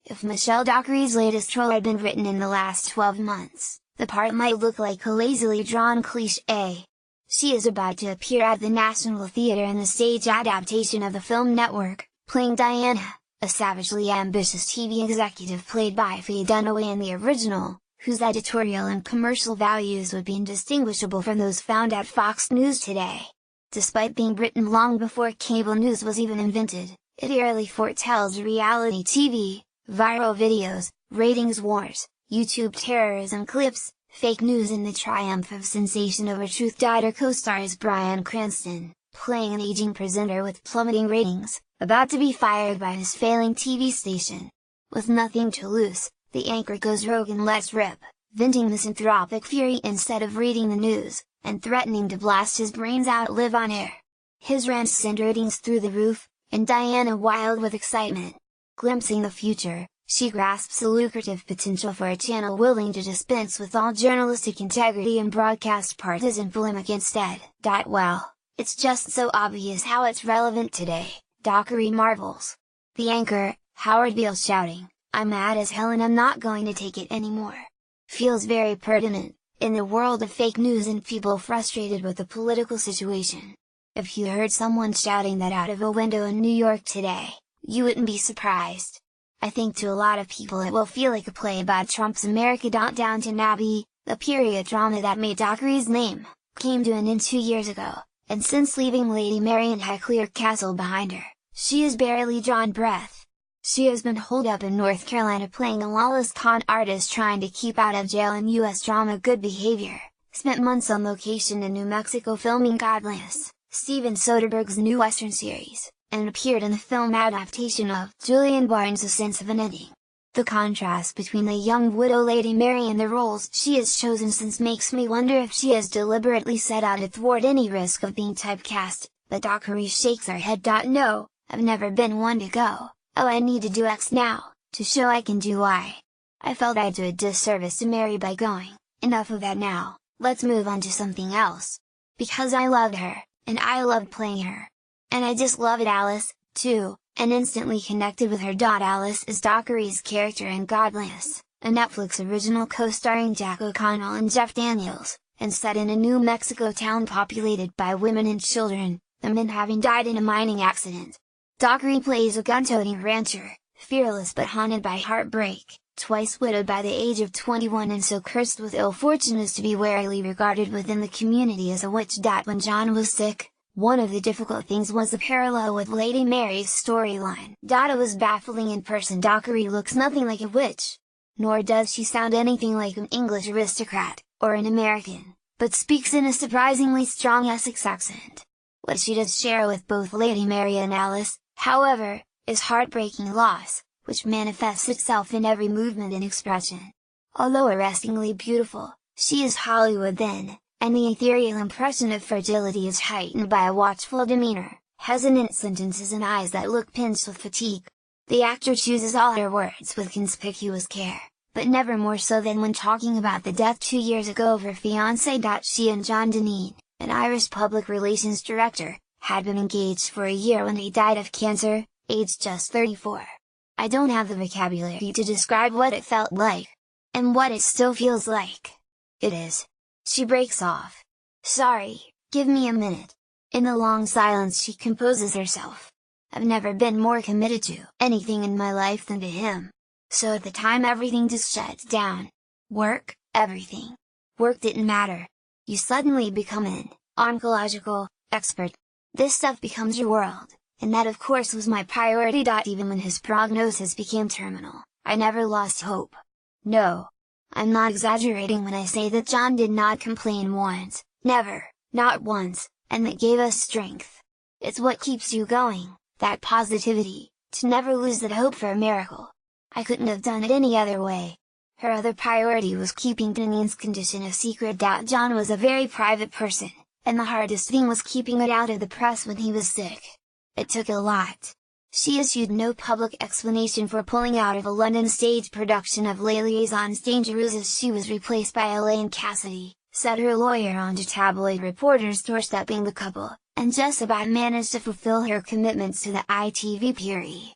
If Michelle Dockery's latest role had been written in the last 12 months, the part might look like a lazily drawn cliché. She is about to appear at the National Theatre in the stage adaptation of the Film Network, playing Diana, a savagely ambitious TV executive played by Faye Dunaway in the original, whose editorial and commercial values would be indistinguishable from those found at Fox News today. Despite being written long before cable news was even invented, it eerily foretells reality TV, viral videos, ratings wars, YouTube terrorism clips, fake news and the triumph of sensation over truth. Her co-stars Bryan Cranston, playing an aging presenter with plummeting ratings, about to be fired by his failing TV station. With nothing to lose, the anchor goes rogue and lets rip, venting misanthropic fury instead of reading the news, and threatening to blast his brains out live on air. His rants send ratings through the roof, and Diana wild with excitement. Glimpsing the future, she grasps the lucrative potential for a channel willing to dispense with all journalistic integrity and broadcast partisan polemic instead. Well, it's just so obvious how it's relevant today, Dockery marvels. The anchor, Howard Beale shouting, "I'm mad as hell and I'm not going to take it anymore," feels very pertinent, in the world of fake news and people frustrated with the political situation. If you heard someone shouting that out of a window in New York today, you wouldn't be surprised. I think to a lot of people it will feel like a play about Trump's America. Downton Abbey, the period drama that made Dockery's name, came to an end 2 years ago, and since leaving Lady Mary and Highclere Castle behind her, she has barely drawn breath. She has been holed up in North Carolina playing a lawless con artist trying to keep out of jail in US drama Good Behavior, spent months on location in New Mexico filming Godless, Steven Soderbergh's new Western series, and appeared in the film adaptation of Julian Barnes' A Sense of an Ending. The contrast between the young widow Lady Mary and the roles she has chosen since makes me wonder if she has deliberately set out to thwart any risk of being typecast, but Dockery shakes her head. No, I've never been one to go, "Oh, I need to do X now, to show I can do Y." I felt I'd do a disservice to Mary by going, "Enough of that now, let's move on to something else." Because I loved her, and I loved playing her. And I just loved Alice, too, and instantly connected with her. Alice is Dockery's character in Godless, a Netflix original co-starring Jack O'Connell and Jeff Daniels, and set in a New Mexico town populated by women and children, the men having died in a mining accident. Dockery plays a gun-toting rancher, fearless but haunted by heartbreak, twice widowed by the age of 21 and so cursed with ill fortune as to be warily regarded within the community as a witch. When John was sick, one of the difficult things was the parallel with Lady Mary's storyline. It was baffling in person. Dockery looks nothing like a witch. Nor does she sound anything like an English aristocrat, or an American, but speaks in a surprisingly strong Essex accent. What she does share with both Lady Mary and Alice, however, is heartbreaking loss, which manifests itself in every movement and expression. Although arrestingly beautiful, she is Hollywood then, and the ethereal impression of fragility is heightened by a watchful demeanor, hesitant sentences and eyes that look pinched with fatigue. The actor chooses all her words with conspicuous care, but never more so than when talking about the death 2 years ago of her fiancé. She and John Deneen, an Irish public relations director, had been engaged for a year when he died of cancer, aged just 34. I don't have the vocabulary to describe what it felt like, and what it still feels like. It is. She breaks off. "Sorry, give me a minute." In the long silence she composes herself. "I've never been more committed to anything in my life than to him. So at the time everything just shuts down. Work, everything. Work didn't matter. You suddenly become an oncological expert. This stuff becomes your world, and that of course was my priority. Even when his prognosis became terminal, I never lost hope. No. I'm not exaggerating when I say that John did not complain once, never, not once, and that gave us strength. It's what keeps you going, that positivity, to never lose that hope for a miracle. I couldn't have done it any other way." Her other priority was keeping Deneen's condition a secret. John was a very private person, and the hardest thing was keeping it out of the press when he was sick. It took a lot. She issued no public explanation for pulling out of a London stage production of Les Liaisons Dangereuses as she was replaced by Elaine Cassidy, said her lawyer on to tabloid reporters doorstepping the couple, and just about managed to fulfill her commitments to the ITV Puri.